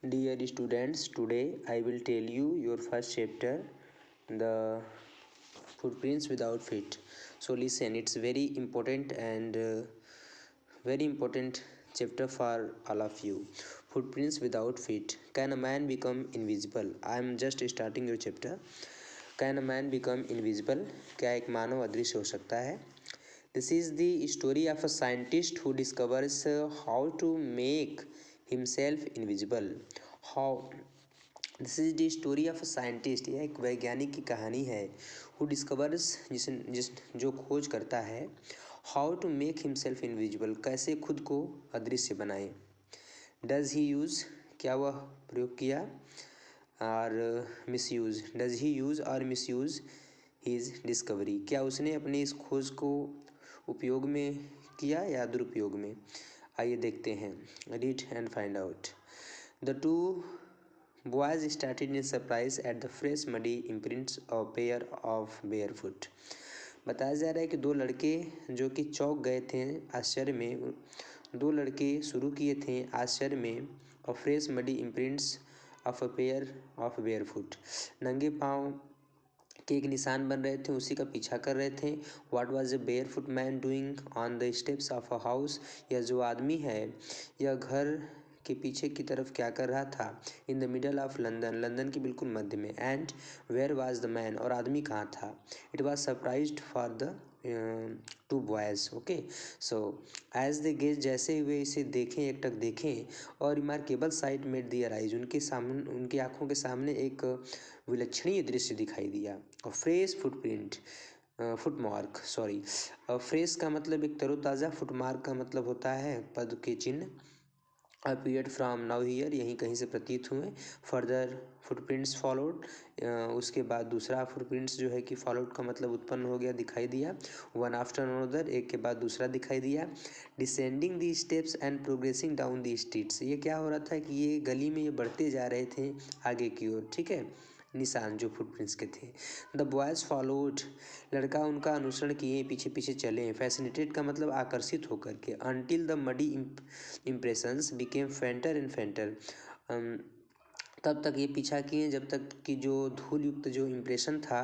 Dear students, today I will tell you your first chapter, the footprints without feet. So listen, it's very important and very important chapter for all of you. Footprints without feet. Can a man become invisible? I am just starting your chapter. Can a man become invisible? क्या एक मानव अदृश्य हो सकता है? This is the story of a scientist who discovers how to make himself invisible. How this is the story of a scientist, यह एक वैज्ञानिक की कहानी है। हु डिस्कवर्स, जिस जो खोज करता है, how to make himself invisible, कैसे खुद को अदृश्य बनाए। डज ही यूज़, क्या वह प्रयोग किया, और miss use, does he use और मिस यूज़ हीज डिस्कवरी, क्या उसने अपनी इस खोज को उपयोग में किया या दुरुपयोग में। आइए देखते हैं। Read and find out. The two boys started in surprise at the fresh muddy imprints of a pair of barefoot। बताया जा रहा है कि दो लड़के जो कि चौंक गए थे आश्चर्य में, दो लड़के शुरू किए थे आश्चर्य में, और fresh muddy imprints of a pair of barefoot, नंगे पाँव के एक निशान बन रहे थे, उसी का पीछा कर रहे थे। What was a barefoot man doing on the steps of a house, यह जो आदमी है यह घर के पीछे की तरफ क्या कर रहा था। In the middle of London, London के बिल्कुल मध्य में। And where was the man, और आदमी कहाँ था। It was surprised for the two boys. Okay, so as they gaze, जैसे वे इसे देखें, एकटक देखें, और remarkable sight met their eyes, उनके सामने, उनकी आंखों के सामने एक विलक्षणीय दृश्य दिखाई दिया। और fresh footprint, footmark, sorry, fresh का मतलब एक तरोताज़ा, फुटमार्क का मतलब होता है पद के चिन्ह। अपीयर्ड फ्राम नाउ हियर, यहीं कहीं से प्रतीत हुए। फर्दर फुटप्रिंट्स फॉलोड, उसके बाद दूसरा फुटप्रिंट्स जो है कि फॉलोड का मतलब उत्पन्न हो गया, दिखाई दिया। वन आफ्टर अनदर, एक के बाद दूसरा दिखाई दिया। Descending the steps and progressing down the streets, ये क्या हो रहा था कि ये गली में ये बढ़ते जा रहे थे आगे की ओर, ठीक है, निशान जो फुटप्रिंट्स के थे। द बॉयज़ फॉलोड, लड़का उनका अनुसरण किए, पीछे पीछे चले। फैसिनेटेड का मतलब आकर्षित होकर के। Until the muddy impressions became फेंटर and फेंटर, तब तक ये पीछा किए जब तक कि जो धूल युक्त जो इम्प्रेशन था,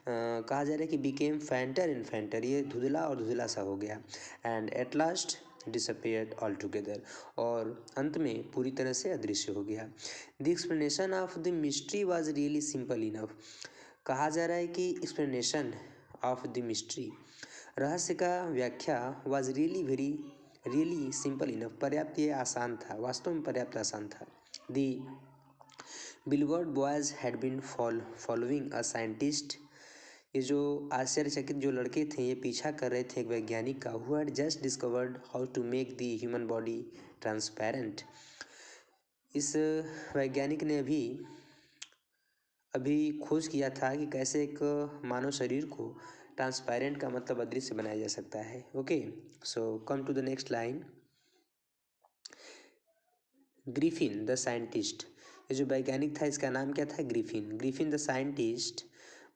कहा जा रहा है कि बिकेम फैंटर एंड फैंटर, ये धुंधला और धुंधला सा हो गया। And at last disappeared all together, और अंत में पूरी तरह से अदृश्य हो गया। The explanation of the mystery was really simple enough, कहा जा रहा है कि एक्सप्लेनेशन ऑफ द मिस्ट्री, रहस्य का व्याख्या, वॉज रियली सिंपल इनफ, पर्याप्त ये आसान था, वास्तव में पर्याप्त आसान था। The bewildered boys had been following a scientist, ये जो आश्चर्यचकित जो लड़के थे ये पीछा कर रहे थे एक वैज्ञानिक का, who had just discovered how to make the human body transparent. इस वैज्ञानिक ने अभी खोज किया था कि कैसे एक मानव शरीर को ट्रांसपेरेंट का मतलब अदृश्य बनाया जा सकता है। Okay, so come to the next line. Griffin the scientist, ये जो वैज्ञानिक था इसका नाम क्या था, ग्रिफिन। ग्रिफिन द साइंटिस्ट,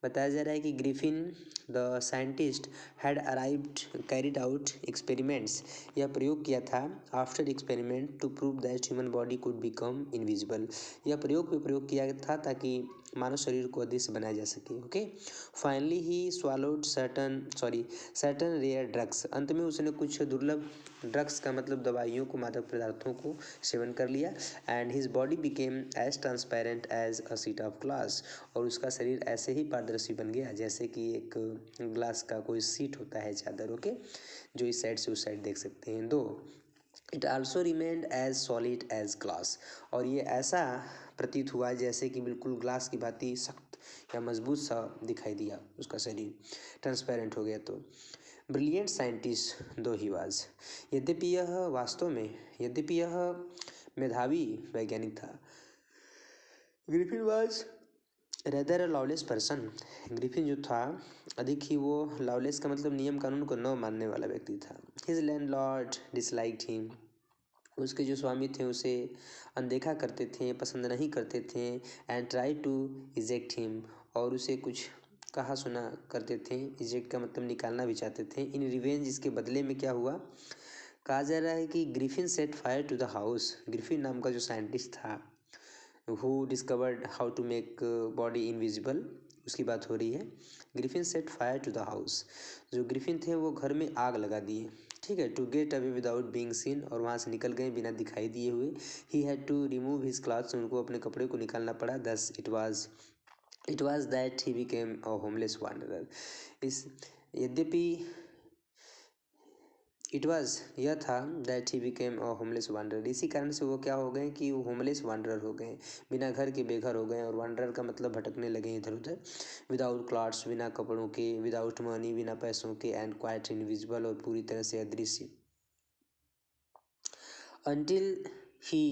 बताया जा रहा है कि Griffin the scientist had arrived carried out experiments, यह प्रयोग किया था after experiment to prove that human body could become invisible, यह प्रयोग किया था ताकि मानव शरीर को अदृश्य बनाया जा सके। Okay, finally he swallowed certain rare drugs, अंत में उसने कुछ दुर्लभ ड्रग्स का मतलब दवाइयों को, मादक पदार्थों को सेवन कर लिया। And his body became as transparent as a sheet of glass, और उसका शरीर ऐसे ही पारदर्शी बन गया जैसे कि एक ग्लास का कोई सीट होता है, चादर, ओके, जो इस साइड से उस साइड देख सकते हैं। Though it also remained as solid as glass, और ये ऐसा प्रतीत हुआ जैसे कि बिल्कुल ग्लास की भांति सख्त या मजबूत सा दिखाई दिया उसका शरीर, ट्रांसपेरेंट हो गया। तो ब्रिलियंट साइंटिस्ट दो ही वाज, यद्यपि यह मेधावी वैज्ञानिक था। Griffin was rather a lawless person, Griffin जो था अधिक ही वो, लॉलेस का मतलब नियम कानून को न मानने वाला व्यक्ति था। हिज लैंडलॉर्ड डिसलाइक्ड हिम, उसके जो स्वामी थे उसे अनदेखा करते थे, पसंद नहीं करते थे। And try to eject him, और उसे कुछ कहा सुना करते थे। इजेक्ट का मतलब निकालना भी चाहते थे। इन रिवेंज, इसके बदले में क्या हुआ, कहा जा रहा है कि Griffin set fire to the house, Griffin नाम का जो साइंटिस्ट था who discovered how to make body invisible, उसकी बात हो रही है। Griffin set fire to the house, जो ग्रिफिन थे वो घर में आग लगा दिए, ठीक है। To get away without being seen, और वहाँ से निकल गए बिना दिखाई दिए हुए। He had to remove his clothes, उनको अपने कपड़े को निकालना पड़ा। Thus it was that he became a homeless wanderer. इस यद्यपि इट वाज यह था that he became a homeless wanderer, इसी कारण से वो क्या हो गए कि वो होमलेस वांडरर हो गए, बिना घर के बेघर हो गए। और वांडरर का मतलब भटकने लगे इधर उधर। विदाउट क्लॉथ्स, बिना कपड़ों के, विदाउट मनी, बिना पैसों के, एंड क्वाइट इनविजिबल, और पूरी तरह से अदृश्य। until he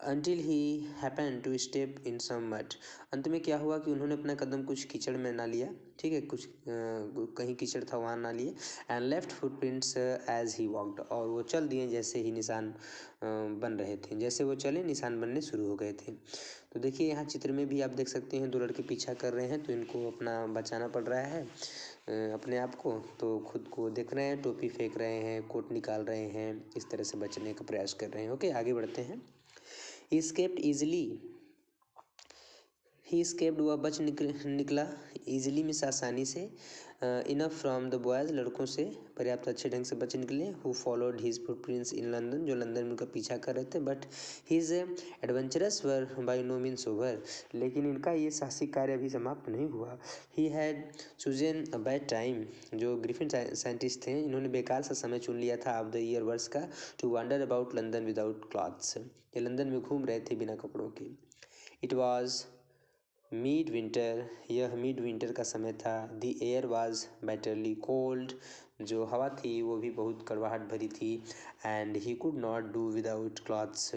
until he happened to step in some mud। अंत में क्या हुआ कि उन्होंने अपना कदम कुछ कीचड़ में ना लिया, ठीक है, कुछ कहीं कीचड़ था वहाँ ना लिए। And left footprints as he walked, और वो चल दिए जैसे ही निशान बन रहे थे, जैसे वो चले निशान बनने शुरू हो गए थे। तो देखिए यहाँ चित्र में भी आप देख सकते हैं, दो लड़के पीछा कर रहे हैं, तो इनको अपना बचाना पड़ रहा है अपने आप को। तो खुद को देख रहे हैं, टोपी फेंक रहे हैं, कोट निकाल रहे हैं, इस तरह से बचने का प्रयास कर रहे हैं। ओके, आगे बढ़ते हैं। ही स्केप्ड ईजिली, ही स्केप्ड, वह बच निकला ईजिली मीन्स आसानी से। इनफ फ्रॉम द बॉयज़, लड़कों से पर्याप्त अच्छे ढंग से बच निकले। Who followed his footprints in London, जो लंदन में उनका पीछा कर रहे थे। But his adventures were by no means over, लेकिन इनका ये साहसिक कार्य अभी समाप्त नहीं हुआ। He had chosen a bad time, जो ग्रिफिन साइंटिस्ट थे इन्होंने बेकार सा समय चुन लिया था ऑफ द ईयर, वर्ष का। To wander about London without clothes, ये लंदन में घूम रहे थे बिना कपड़ों के। इट वॉज मिड विंटर, यह मिड विंटर का समय था। The air was bitterly cold, जो हवा थी वो भी बहुत कड़वाहट भरी थी। And he could not do without clothes,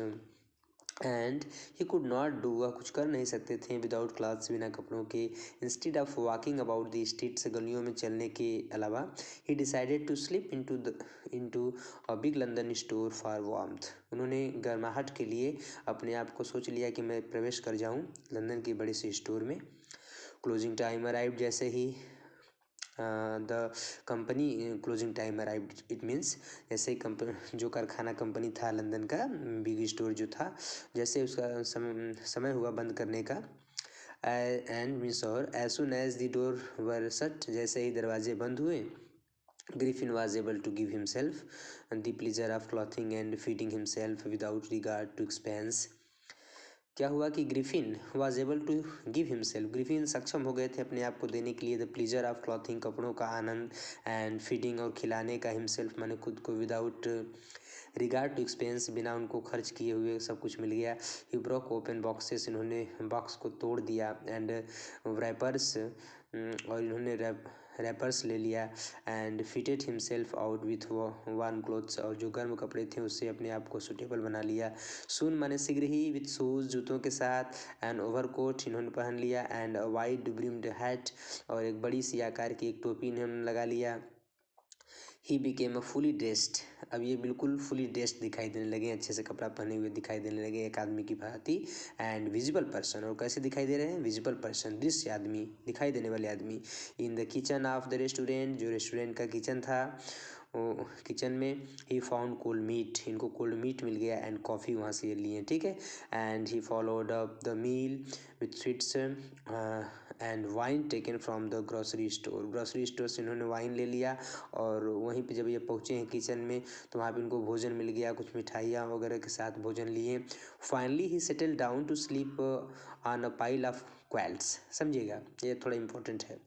and he could not do, वह कुछ कर नहीं सकते थे विदाउट क्लॉथ्स, बिना कपड़ों के। Instead of walking about the streets, गलियों में चलने के अलावा। He decided to slip into a big London store for warmth, उन्होंने गर्माहट के लिए अपने आप को सोच लिया कि मैं प्रवेश कर जाऊं लंदन के बड़े से स्टोर में। क्लोजिंग टाइम अराइव्ड, जैसे ही the company closing time arrived, it means जैसे कंपनी, जो कारखाना कंपनी था लंदन का, बिग स्टोर जो था, जैसे उसका समय हुआ बंद करने का। एंड मीन्स, और as soon as the door were shut, जैसे ही दरवाजे बंद हुए। Griffin was able to give himself the pleasure of clothing and feeding himself without regard to expense। क्या हुआ कि Griffin was able to give himself, Griffin सक्षम हो गए थे अपने आप को देने के लिए, द प्लीजर ऑफ क्लॉथिंग, कपड़ों का आनंद, एंड फीडिंग, और खिलाने का, हिमसेल्फ माने खुद को, विदाउट रिगार्ड टू एक्सपेंस, बिना उनको खर्च किए हुए सब कुछ मिल गया। ही ब्रोक ओपन बॉक्सेस, इन्होंने बॉक्स को तोड़ दिया। एंड रैपर्स, और इन्होंने रैपर्स ले लिया। And fitted himself out with warm clothes, और जो गर्म कपड़े थे उससे अपने आप को सूटेबल बना लिया। सून माने शीघ्र ही, विथ शूज़, जूतों के साथ। एंड ओवरकोट इन्होंने पहन लिया। एंड वाइड ब्रिम्ड हैट, और एक बड़ी सी आकार की एक टोपी इन्होंने लगा लिया। He became a fully dressed, अब ये बिल्कुल फुली ड्रेस्ड दिखाई देने लगे, अच्छे से कपड़ा पहने हुए दिखाई देने लगे, एक आदमी की भांति। एंड विजिबल पर्सन, और कैसे दिखाई दे रहे हैं, विजिबल पर्सन, दृश्य आदमी, दिखाई देने वाले आदमी। In the kitchen of the restaurant, जो रेस्टोरेंट का किचन था, किचन में। ही फाउंड कोल्ड मीट, इनको कोल्ड मीट मिल गया। एंड कॉफ़ी वहाँ से लिए, ठीक है। And he followed up the meal with sweets and wine taken from the grocery store से इन्होंने वाइन ले लिया। और वहीं पे जब ये पहुँचे हैं किचन में, तो वहाँ पे इनको भोजन मिल गया, कुछ मिठाइयाँ वगैरह के साथ भोजन लिए। Finally he settle down to sleep on a pile of quilts, समझिएगा ये थोड़ा इंपॉर्टेंट है।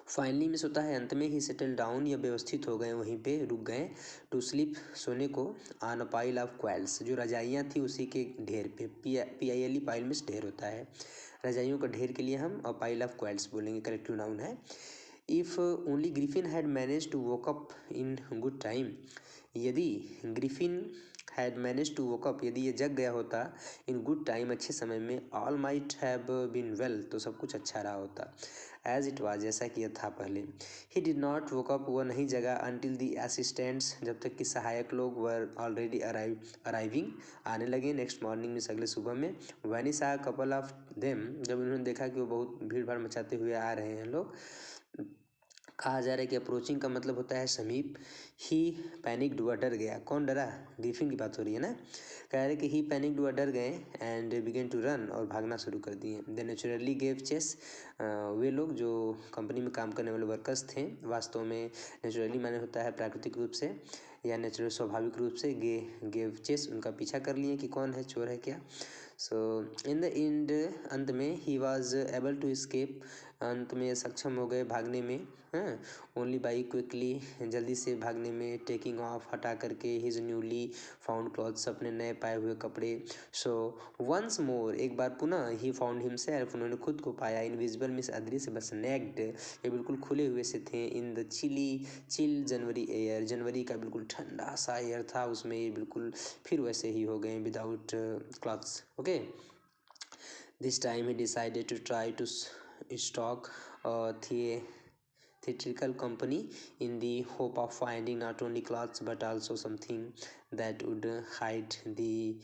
फाइनली मिस होता है अंत में, ही सेटल डाउन, या व्यवस्थित हो गए, वहीं पे रुक गए। टू स्लीप, सोने को। ऑन अ पाइल ऑफ क्वेल्स, जो रजाइयाँ थी उसी के ढेर पे। PILE, पाइल मिस ढेर होता है, रजाइयों का ढेर के लिए हम अ पाइल ऑफ क्वेल्स बोलेंगे, करेक्टिव नाउन है। If only Griffin had manage to woke up in good time, यदि Griffin had manage to woke up, यदि ये जग गया होता इन गुड टाइम, अच्छे समय में, all might have been well, तो सब कुछ अच्छा रहा होता। एज इट वाज, जैसा कि यह था पहले। He did not woke up, वह नहीं जगा। अनटिल दी असिस्टेंट्स, जब तक कि सहायक लोग वर ऑलरेडी अराइविंग, आने लगे। नेक्स्ट मॉर्निंग में, अगले सुबह में। वैन ही सा कपल ऑफ देम, जब उन्होंने देखा कि वो बहुत भीड़ भाड़ मचाते हुए आ रहे हैं लोग। कहा जा रहा है कि अप्रोचिंग का मतलब होता है समीप। ही पैनिक्ड, वह डर गया। कौन डरा? ग्रिफिन की बात हो रही है ना। कह रहे कि ही पैनिक्ड, वह डर गए एंड बिगेन टू रन, और भागना शुरू कर दिए। दे नेचुरली गेव चेस, वे लोग जो कंपनी में काम करने वाले वर्कर्स थे, वास्तव में नेचुरली माने होता है प्राकृतिक रूप से या नेचुरल स्वाभाविक रूप से, गेव चेस, उनका पीछा कर लिए कि कौन है, चोर है क्या। सो इन द एंड, अंत में, he was able to escape, अंत में सक्षम हो गए भागने में। हाँ, ओनली बाई क्विकली, जल्दी से भागने में, टेकिंग ऑफ, हटा करके, हिज न्यूली फाउंड क्लॉथ्स, अपने नए पाए हुए कपड़े। सो वंस मोर, एक बार पुनः, ही फाउंड हिमसेल्फ, उन्होंने खुद को पाया, इनविजिबल मिस अदृश्य बस, नेक्ड, ये बिल्कुल खुले हुए से थे, in the chill January air, जनवरी का बिल्कुल ठंडा सा एयर था उसमें, ये बिल्कुल फिर वैसे ही हो गए, without clothes. Okay, this time he decided to try to stock theatrical company in the hope of finding not only clothes but also something that would hide the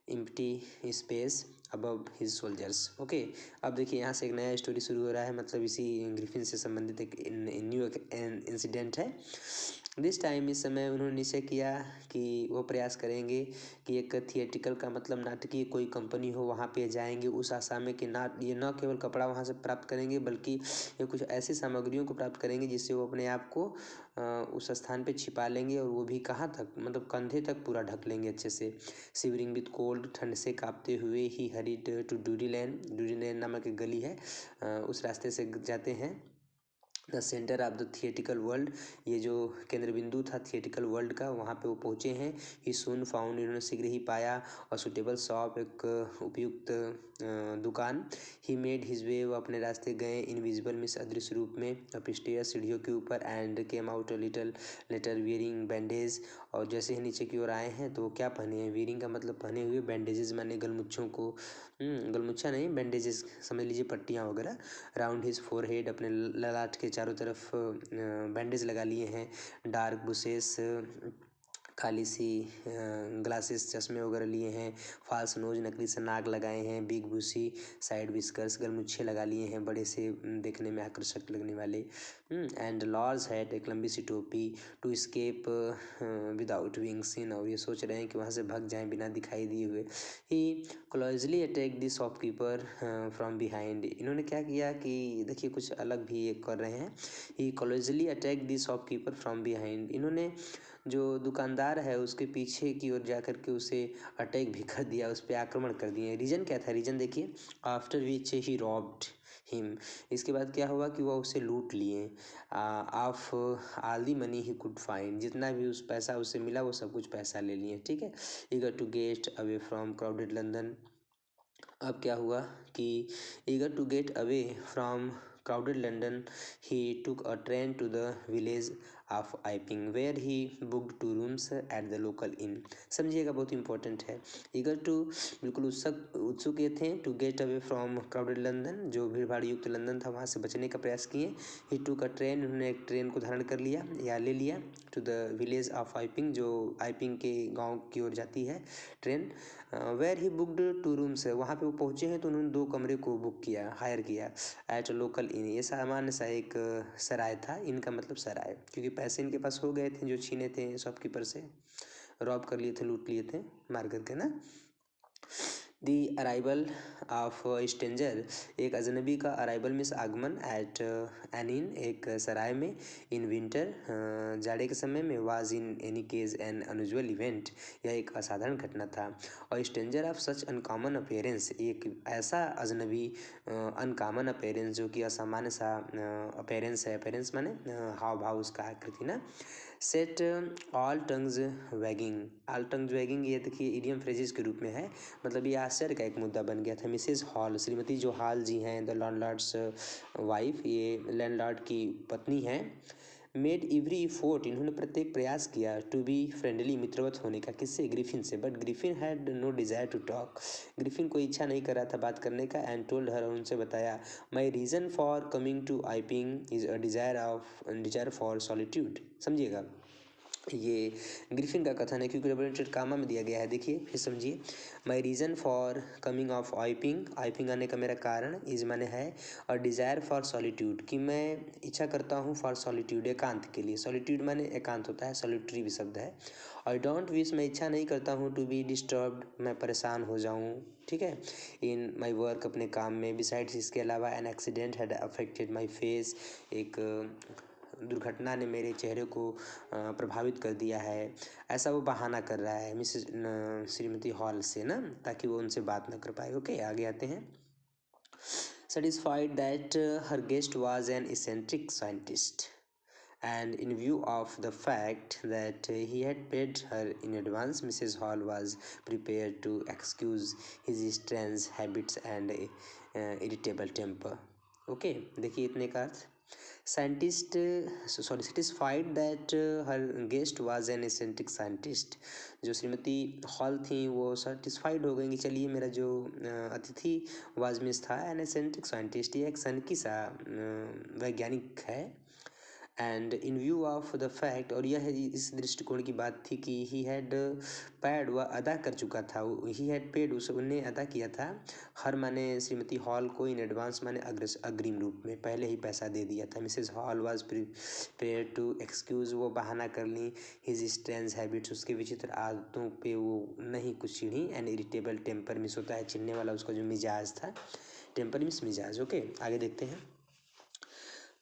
empty space above his soldiers. Okay, अब देखिए यहाँ से एक नया story शुरू हो रहा है, मतलब इसी ग्रिफिन से संबंधित एक न्यू इंसिडेंट है। दिस टाइम, इस समय, उन्होंने निश्चय किया कि वो प्रयास करेंगे कि एक थिएटिकल का मतलब नाटकीय कोई कंपनी हो, वहाँ पे जाएंगे उस आशा में कि ये न केवल कपड़ा वहाँ से प्राप्त करेंगे, बल्कि ये कुछ ऐसी सामग्रियों को प्राप्त करेंगे जिससे वो अपने आप को उस स्थान पे छिपा लेंगे, और वो भी कहाँ तक, मतलब कंधे तक पूरा ढक लेंगे अच्छे से। शिवरिंग विद कोल्ड, ठंड से कांपते हुए, ही हरीड टू डूरी लैन, डूरी लैन नामक एक गली है, उस रास्ते से जाते हैं। The centre of the theatrical world, ये जो केंद्र बिंदु था थिएटिकल वर्ल्ड का, वहाँ पे वो पहुँचे हैं। ही सून फाउंड, इन्होंने शीघ्र ही पाया, और सुटेबल शॉप, एक उपयुक्त दुकान। ही मेड हिज वे, वो अपने रास्ते गए, इनविजिबल मिस अदृश्य रूप में, अपस्टेयर, सीढ़ियों के ऊपर, and came out little letter wearing bandage, और जैसे ही नीचे की ओर आए हैं तो वो क्या पहने हैं, वियरिंग का मतलब पहने हुए, बैंडेजेस माने गलमुच्छों को, गलमुच्छा नहीं, बैंडेजेस समझ लीजिए, पट्टियाँ वगैरह। राउंड हिज फोरहेड, अपने ललाट के चारों तरफ बैंडेज लगा लिए हैं। डार्क बुशेस, काली सी ग्लासेस, चश्मे वगैरह लिए हैं। फाल्स नोज, नकली से नाक लगाए हैं। बिग बूसी साइड विस्कर्स, गलमुच्छे लगा लिए हैं बड़े से, देखने में आकर्षक लगने वाले। एंड लार्ज हैट, एक लंबी सी टोपी। To escape without wings in, और ये सोच रहे हैं कि वहाँ से भाग जाएं बिना दिखाई दिए हुए। He closely attack the shopkeeper from behind, इन्होंने क्या किया कि देखिए कुछ अलग भी ये कर रहे हैं। He closely attack the shopkeeper from behind, इन्होंने जो दुकानदार है उसके पीछे की ओर जा कर के उसे अटैक भी कर दिया, उस पर आक्रमण कर दिए। रीजन क्या था, रीजन देखिए, after which he robbed him, इसके बाद क्या हुआ कि वह उसे लूट लिए। Of all the money he could find, जितना भी उस पैसा उसे मिला वो सब कुछ पैसा ले लिए, ठीक है। Eager to get away from crowded London, अब क्या हुआ कि eager to get away from crowded London, he took a train to the village of Iping, where he booked 2 rooms at the local inn. समझिएगा, बहुत important है। eager to, बिल्कुल उत्सुक ये थे, to get away from crowded London, जो भीड़ भाड़ युक्त लंदन था वहाँ से बचने का प्रयास किए। he took a train, उन्होंने एक ट्रेन को धारण कर लिया या ले लिया, to the village of Iping, जो आइपिंग के गाँव की ओर जाती है train. Where he booked 2 rooms, वहाँ पे वो पहुँचे हैं तो उन्होंने 2 कमरे को बुक किया, हायर किया। एट लोकल इन, ये सामान्य सा एक सराय था, इनका मतलब सराय, क्योंकि पैसे इनके पास हो गए थे जो छीने थे शॉपकीपर से, रॉब कर लिए थे, लूट लिए थे मार करके ना। दी अराइवल ऑफ स्ट्रेंजर, एक अजनबी का अराइवल मीन्स आगमन, एट एन इन, एक सराय में, इन विंटर, जाड़े के समय में, was in any case N unusual event, यह एक असाधारण घटना था। और stranger of such uncommon appearance, एक ऐसा अजनबी, अनकॉमन अपीयरेंस, जो कि असामान्य सा अपीयरेंस है, अपीयरेंस माने हाव भाव, उसका आकृति ना। Set all tongues waging, all tongues waging, ये देखिए इडियम फ्रेजेस के रूप में है, मतलब ये आश्चर्य का एक मुद्दा बन गया था। मिसेज हॉल, श्रीमती जो हॉल जी हैं, द लैंडलॉर्ड्स वाइफ, ये लैंडलॉर्ड की पत्नी हैं। मेड एवरी एफर्ट, इन्होंने प्रत्येक प्रयास किया, टू बी फ्रेंडली, मित्रवत होने का, किससे, ग्रिफिन से। But Griffin had no desire to talk, Griffin कोई इच्छा नहीं कर रहा था बात करने का। एंड टोल्ड हर, उनसे बताया, my reason for coming to Iping is a desire for solitude, समझिएगा। ये ग्रिफिन का कथन है, क्योंकि डबल कामा में दिया गया है। देखिए फिर समझिए, my reason for coming of Iping आने का मेरा कारण इज माने है, और डिज़ायर फॉर सॉलिट्यूड कि मैं इच्छा करता हूँ फॉर सॉलिट्यूड एकांत के लिए। सॉलिट्यूड माने एकांत होता है, सॉलिटरी भी शब्द है। आई डोंट विश मैं इच्छा नहीं करता हूँ टू बी डिस्टर्ब्ड मैं परेशान हो जाऊँ, ठीक है, इन माई वर्क अपने काम में। बिसाइड्स इसके अलावा an accident had affected my face, एक दुर्घटना ने मेरे चेहरे को प्रभावित कर दिया है, ऐसा वो बहाना कर रहा है मिसेस श्रीमती हॉल से ना, ताकि वो उनसे बात ना कर पाए। ओके आगे आते हैं। Satisfied that her guest was an eccentric scientist, and in view of the fact that he had paid her in advance, Mrs. Hall was prepared to excuse his strange habits and irritable temper. Okay, देखिए इतने का अर्थ। Satisfied that her guest was an eccentric scientist, जो श्रीमती hall थी वो satisfied हो गई कि चलिए मेरा जो अतिथि वाजमिस था एन एसेंट्रिक साइंटिस्ट, ये एक सनकी सा वैज्ञानिक है। And in view of the fact, और यह इस दृष्टिकोण की बात थी कि ही हैड पैड, वह अदा कर चुका था, ही हैड पेड उन्हें अदा किया था, हर माने श्रीमती हॉल को इन एडवांस माने अग्रिम रूप में पहले ही पैसा दे दिया था। Mrs Hall was prepare to excuse, वो बहाना कर ली, हिज स्ट्रेंज हैबिट्स, उसके विचित्र आदतों पे वो नहीं कुछ चिढ़ी। एंड इरिटेबल टेम्पर मिस होता है चिढ़ने वाला, उसका जो मिजाज था, टेम्पर मिस मिजाज। ओके आगे देखते हैं।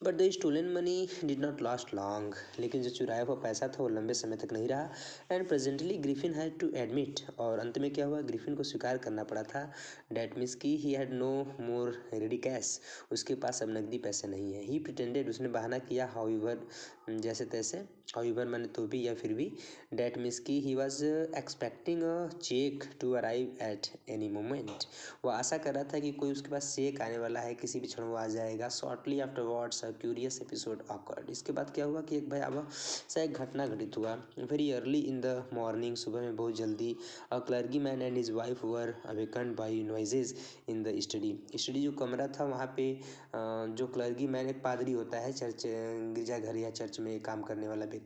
But the stolen money did not last long, लेकिन जो चुराया हुआ पैसा था वो लंबे समय तक नहीं रहा। And presently Griffin had to admit, और अंत में क्या हुआ, ग्रिफिन को स्वीकार करना पड़ा था, डैट मीन्स की he had no more ready cash, उसके पास अब नकदी पैसे नहीं है। ही प्रिटेंडेड, उसने बहाना किया, हाउएवर जैसे तैसे, हाउएवर मैंने तो भी या फिर भी, डैट मीन्स की he was expecting a cheque to arrive at any moment, वो आशा कर रहा था कि कोई उसके पास चेक आने वाला है, किसी भी क्षण वो आ जाएगा। Shortly after words curious episode awkward, इसके बाद क्या हुआ कि एक भयावह सा एक घटना घटित हुआ। Very early in the morning, सुबह में बहुत जल्दी, a clergyman and his wife were awakened by noises in the study जो कमरा था वहाँ पे जो क्लर्गी मैन एक पादरी होता है, चर्च गिरजाघर या चर्च में काम करने वाला व्यक्ति,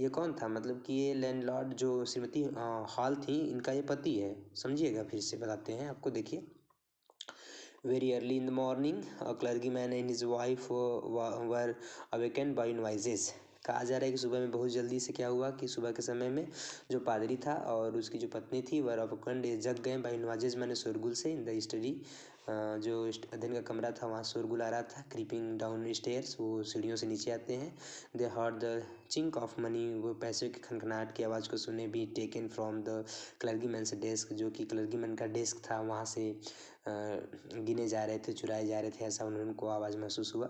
ये कौन था, मतलब कि ये लैंडलॉर्ड जो श्रीमती हॉल थी इनका ये पति है, समझिएगा फिर से बताते हैं आपको। देखिए very early in the morning, a clergyman and his wife were awakened by noises, कहा जा रहा है कि सुबह में बहुत जल्दी से क्या हुआ कि सुबह के समय में जो पादरी था और उसकी जो पत्नी थी वह अवकंड जग गए, बाई नवाजेज मैंने शोरगुल से, इन द स्टडी जो अध्ययन का कमरा था वहाँ शोरगुल आ रहा था। क्रीपिंग डाउन स्टेयर्स, वो सीढ़ियों से नीचे आते हैं। दे heard the chink of money, वो पैसे की खनखनाहट की आवाज़ को सुने। बी टेकन फ्रॉम द क्लर्गीमैन से डेस्क, जो कि क्लर्गीमैन का डेस्क था वहाँ से गिने जा रहे थे, चुराए जा रहे थे, ऐसा उनको आवाज़ महसूस हुआ।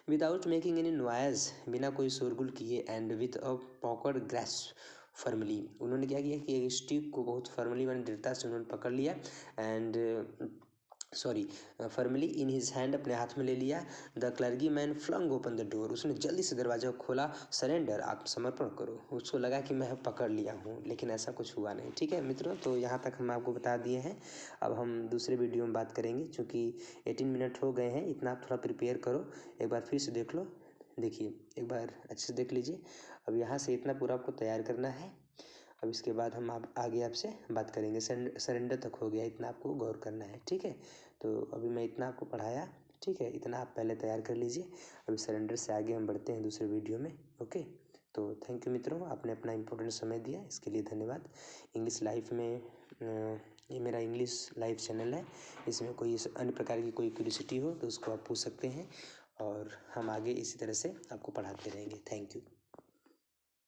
विदाउट मेकिंग एनी नॉइज़, बिना कोई शोरगुल किए, and with a pocket grasp firmly, उन्होंने क्या किया कि एक स्टिक को बहुत फर्मली मैंने दृढ़ता से उन्होंने पकड़ लिया, and firmly in his hand, अपने हाथ में ले लिया। The clergyman flung open the door, उसने जल्दी से दरवाजा खोला। सरेंडर, आत्मसमर्पण करो, उसको लगा कि मैं पकड़ लिया हूँ, लेकिन ऐसा कुछ हुआ नहीं। ठीक है मित्रों, तो यहाँ तक हम आपको बता दिए हैं। अब हम दूसरे वीडियो में बात करेंगे, चूँकि 18 मिनट हो गए हैं, इतना आप थोड़ा प्रिपेयर करो, एक बार फिर से देख लो। देखिए एक बार अच्छे से देख लीजिए। अब यहाँ से इतना पूरा आपको तैयार करना है। अब इसके बाद हम आप आगे आपसे बात करेंगे। सरेंडर तक हो गया, इतना आपको गौर करना है, ठीक है। तो अभी मैं इतना आपको पढ़ाया, ठीक है, इतना आप पहले तैयार कर लीजिए। अभी सरेंडर से आगे हम बढ़ते हैं दूसरे वीडियो में। ओके, तो थैंक यू मित्रों, आपने अपना इम्पोर्टेंट समय दिया, इसके लिए धन्यवाद। इंग्लिश लाइफ में ये मेरा इंग्लिश लाइव चैनल है, इसमें कोई अन्य प्रकार की कोई क्यूरियोसिटी हो तो उसको आप पूछ सकते हैं, और हम आगे इसी तरह से आपको पढ़ाते रहेंगे। Thank you.